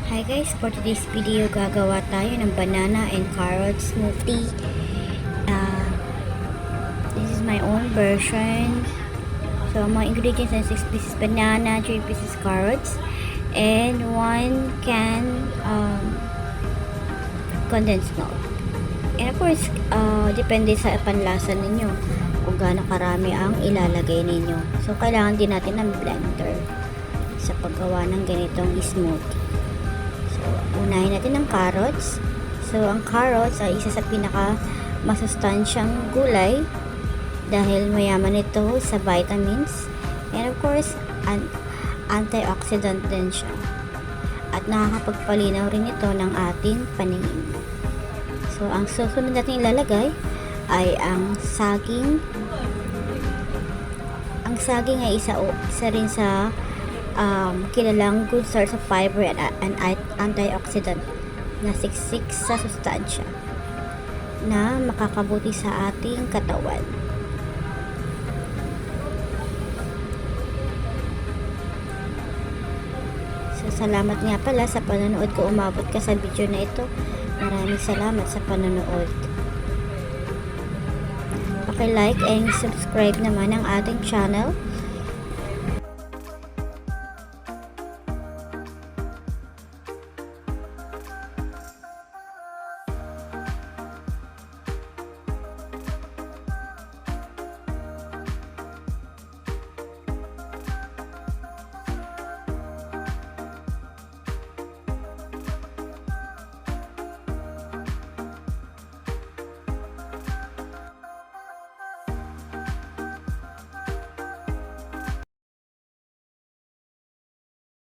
Hi guys, for today's video gagawa tayo ng banana and carrot smoothie. This is my own version. So mga ingredients are 6 pieces banana, 3 pieces carrots, and 1 can condensed milk. And of course, depende sa panlasa ninyo kung gaano karami ang ilalagay ninyo. So kailangan din natin ng blender sa paggawa ng ganitong smoothie. Unahin natin ang carrots. So, ang carrots ay isa sa pinaka masustansyang gulay dahil mayaman ito sa vitamins and of course, antioxidant din siya. At nakakapagpalinaw rin ito ng ating paningin. So, ang susunod natin ilalagay ay ang saging. Ang saging ay isa rin sa kilalang good source of fiber and antioxidant na siksik sa sustansya na makakabuti sa ating katawan. So, salamat nga pala sa panonood ko. Umabot ka sa video na ito. Maraming salamat sa panonood. Paki-like and subscribe naman ang ating channel